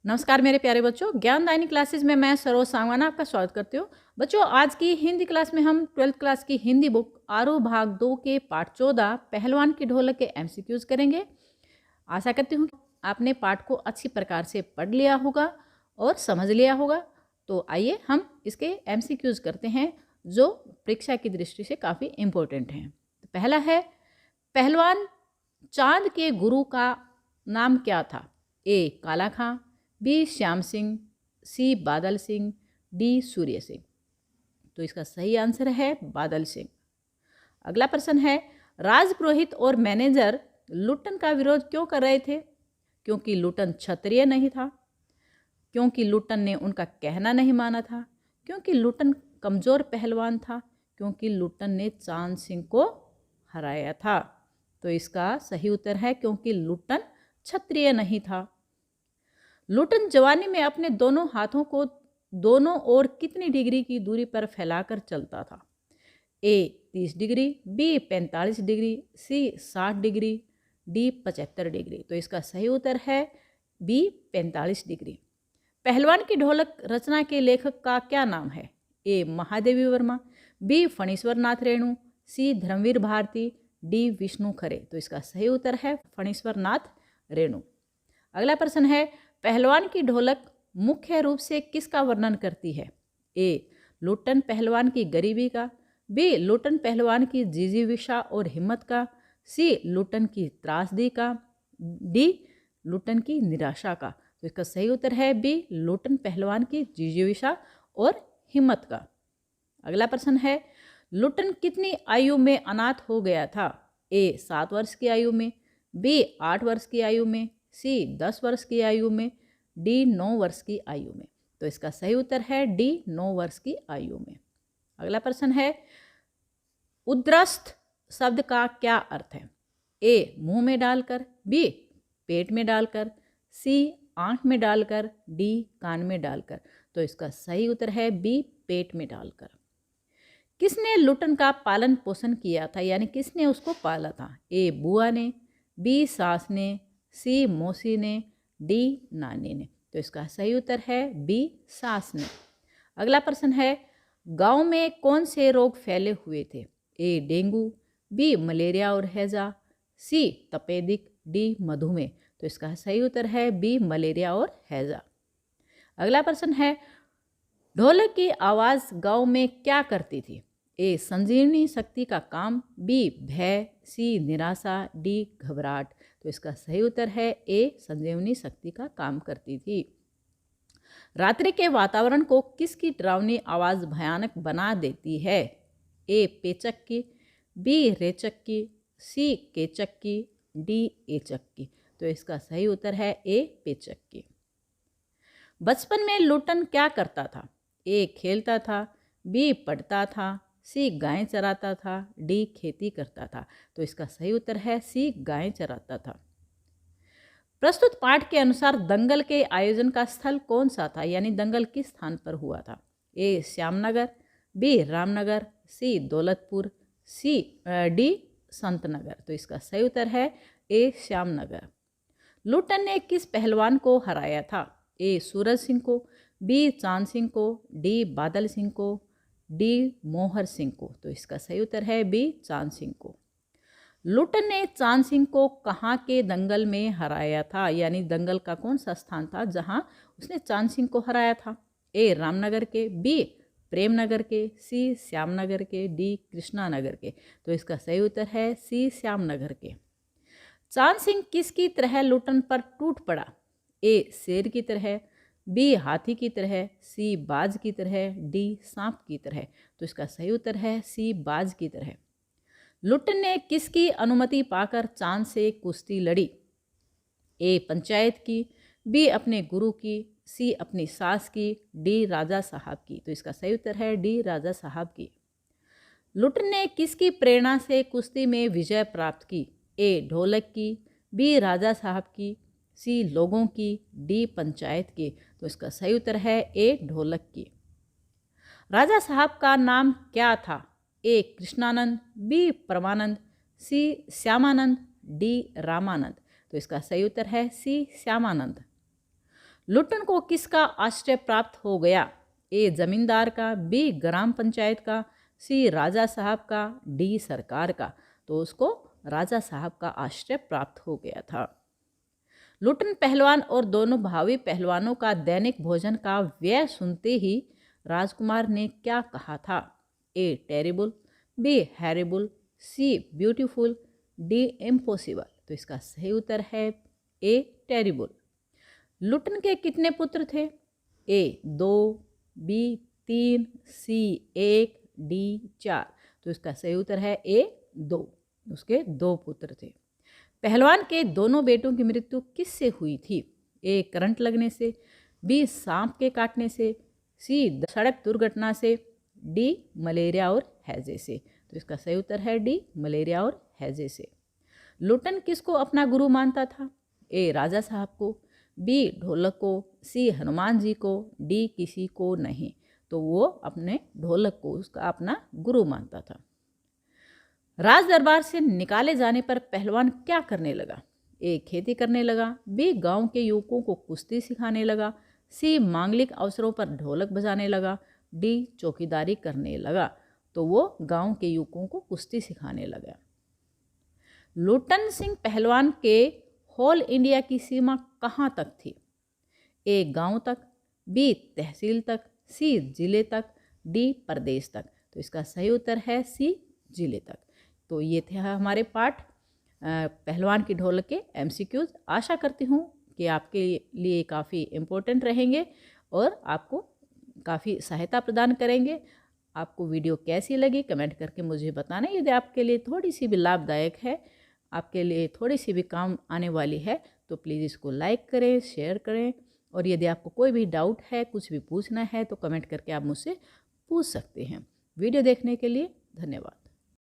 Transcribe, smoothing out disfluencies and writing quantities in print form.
नमस्कार मेरे प्यारे बच्चों, ज्ञानदायिनी क्लासेस में मैं सरोज सांगवाना आपका स्वागत करती हूँ। बच्चों, आज की हिंदी क्लास में हम 12th क्लास की हिंदी बुक आरोह भाग 2 के पाठ 14 पहलवान की ढोलक के एमसीक्यूज करेंगे। आशा करती हूँ आपने पाठ को अच्छी प्रकार से पढ़ लिया होगा और समझ लिया होगा। तो आइए हम इसके एमसीक्यूज करते हैं जो परीक्षा की दृष्टि से काफ़ी इम्पोर्टेंट हैं। तो पहला है, पहलवान चांद के गुरु का नाम क्या था? ए काला खां, बी श्याम सिंह, सी बादल सिंह, डी सूर्य सिंह। तो इसका सही आंसर है बादल सिंह। अगला प्रश्न है, राजपुरोहित और मैनेजर लुट्टन का विरोध क्यों कर रहे थे? क्योंकि लुट्टन क्षत्रिय नहीं था, क्योंकि लुट्टन ने उनका कहना नहीं माना था, क्योंकि लुट्टन कमज़ोर पहलवान था, क्योंकि लुट्टन ने चांद सिंह को हराया था। तो इसका सही उत्तर है क्योंकि लुट्टन क्षत्रिय नहीं था। लुट्टन जवानी में अपने दोनों हाथों को दोनों ओर कितनी डिग्री की दूरी पर फैलाकर चलता था? ए 30 डिग्री, बी 45 डिग्री, सी 60 डिग्री, डी 75 डिग्री। तो इसका सही उत्तर है बी 45 डिग्री। पहलवान की ढोलक रचना के लेखक का क्या नाम है? ए महादेवी वर्मा, बी फणीश्वर नाथ रेणु, सी धर्मवीर भारती, डी विष्णु खरे। तो इसका सही उत्तर है फणीश्वर नाथ रेणु। अगला प्रश्न है, पहलवान की ढोलक मुख्य रूप से किसका वर्णन करती है? ए लुट्टन पहलवान की गरीबी का, बी लुट्टन पहलवान की जिजीविषा और हिम्मत का, सी लुट्टन की त्रासदी का, डी लुट्टन की निराशा का। तो इसका सही उत्तर है बी लुट्टन पहलवान की जिजीविषा और हिम्मत का। अगला प्रश्न है, लुट्टन कितनी आयु में अनाथ हो गया था? ए 7 वर्ष की आयु में, बी 8 वर्ष की आयु में, सी 10 वर्ष की आयु में, डी 9 वर्ष की आयु में। तो इसका सही उत्तर है डी 9 वर्ष की आयु में। अगला प्रश्न है, उद्रस्थ शब्द का क्या अर्थ है? ए मुंह में डालकर, बी पेट में डालकर, सी आंख में डालकर, डी कान में डालकर। तो इसका सही उत्तर है बी पेट में डालकर। किसने लुट्टन का पालन पोषण किया था, यानी किसने उसको पाला था? ए बुआ ने, बी सास ने, सी मौसी ने, डी नानी ने। तो इसका सही उत्तर है बी सास ने। अगला प्रश्न है, गांव में कौन से रोग फैले हुए थे? ए डेंगू, बी मलेरिया और हैजा, सी तपेदिक, डी मधुमेह। तो इसका सही उत्तर है बी मलेरिया और हैजा। अगला प्रश्न है, ढोलक की आवाज़ गांव में क्या करती थी? ए संजीवनी शक्ति का काम, बी भय, सी निराशा, डी घबराहट। तो इसका सही उत्तर है ए संजीवनी शक्ति का काम करती थी। रात्रि के वातावरण को किसकी डरावनी आवाज़ भयानक बना देती है? ए पेचक की, बी रेचक की, सी केचक की, डी एचक की। तो इसका सही उत्तर है ए पेचक की। बचपन में लुट्टन क्या करता था? ए खेलता था, बी पढ़ता था, सी गाय चराता था, डी खेती करता था। तो इसका सही उत्तर है सी गाय चराता था। प्रस्तुत पाठ के अनुसार दंगल के आयोजन का स्थल कौन सा था, यानी दंगल किस स्थान पर हुआ था? ए श्यामनगर, बी रामनगर, सी दौलतपुर, डी संतनगर। तो इसका सही उत्तर है ए श्यामनगर। लुट्टन ने किस पहलवान को हराया था? ए सूरज सिंह को, बी चांद सिंह को, डी बादल सिंह को, डी मोहर सिंह को। तो इसका सही उत्तर है बी चांद सिंह को। लुट्टन ने चांद सिंह को कहाँ के दंगल में हराया था, यानी दंगल का कौन सा स्थान था जहाँ उसने चांद सिंह को हराया था? ए रामनगर के, बी प्रेमनगर के, सी श्यामनगर के, डी कृष्णानगर के। तो इसका सही उत्तर है सी श्यामनगर के। चांद सिंह किसकी तरह लुट्टन पर टूट पड़ा? ए शेर की तरह, बी हाथी की तरह, सी बाज की तरह, डी सांप की तरह। तो इसका सही उत्तर है सी बाज की तरह। लुट्टन ने किसकी अनुमति पाकर चांद से कुश्ती लड़ी? ए पंचायत की, बी अपने गुरु की, सी अपनी सास की, डी राजा साहब की। तो इसका सही उत्तर है डी राजा साहब की। लुट्टन ने किसकी प्रेरणा से कुश्ती में विजय प्राप्त की? ए ढोलक की, बी राजा साहब की, सी लोगों की, डी पंचायत की। तो इसका सही उत्तर है ए ढोलक की। राजा साहब का नाम क्या था? ए कृष्णानंद, बी परमानंद, सी श्यामानंद, डी रामानंद। तो इसका सही उत्तर है सी श्यामानंद। लुट्टन को किसका आश्रय प्राप्त हो गया? ए जमींदार का, बी ग्राम पंचायत का, सी राजा साहब का, डी सरकार का। तो उसको राजा साहब का आश्रय प्राप्त हो गया था। लुट्टन पहलवान और दोनों भावी पहलवानों का दैनिक भोजन का व्यय सुनते ही राजकुमार ने क्या कहा था? A terrible, B horrible, C beautiful, D impossible. तो इसका सही उत्तर है ए टेरिबल। लुट्टन के कितने पुत्र थे? ए 2, बी 3, सी 1, डी 4। तो इसका सही उत्तर है ए 2। उसके 2 पुत्र थे। पहलवान के दोनों बेटों की मृत्यु किससे हुई थी? ए करंट लगने से, बी सांप के काटने से, सी सड़क दुर्घटना से, डी मलेरिया और हैजे से। तो इसका सही उत्तर है डी मलेरिया और हैजे से। लुट्टन किसको अपना गुरु मानता था? ए राजा साहब को, बी ढोलक को, सी हनुमान जी को, डी किसी को नहीं। तो वो अपने ढोलक को उसका अपना गुरु मानता था। राज दरबार से निकाले जाने पर पहलवान क्या करने लगा? ए खेती करने लगा, बी गांव के युवकों को कुश्ती सिखाने लगा, सी मांगलिक अवसरों पर ढोलक बजाने लगा, डी चौकीदारी करने लगा। तो वो गांव के युवकों को कुश्ती सिखाने लगा। लुट्टन सिंह पहलवान के होल इंडिया की सीमा कहाँ तक थी? ए गांव तक, बी तहसील तक, सी जिले तक, डी प्रदेश तक। तो इसका सही उत्तर है सी जिले तक। तो ये थे हमारे पाठ पहलवान की ढोलक के MCQs। आशा करती हूँ कि आपके लिए काफ़ी इम्पोर्टेंट रहेंगे और आपको काफ़ी सहायता प्रदान करेंगे। आपको वीडियो कैसी लगी कमेंट करके मुझे बताना। यदि आपके लिए थोड़ी सी भी लाभदायक है, आपके लिए थोड़ी सी भी काम आने वाली है, तो प्लीज़ इसको लाइक करें, शेयर करें। और यदि आपको कोई भी डाउट है, कुछ भी पूछना है, तो कमेंट करके आप मुझसे पूछ सकते हैं। वीडियो देखने के लिए धन्यवाद।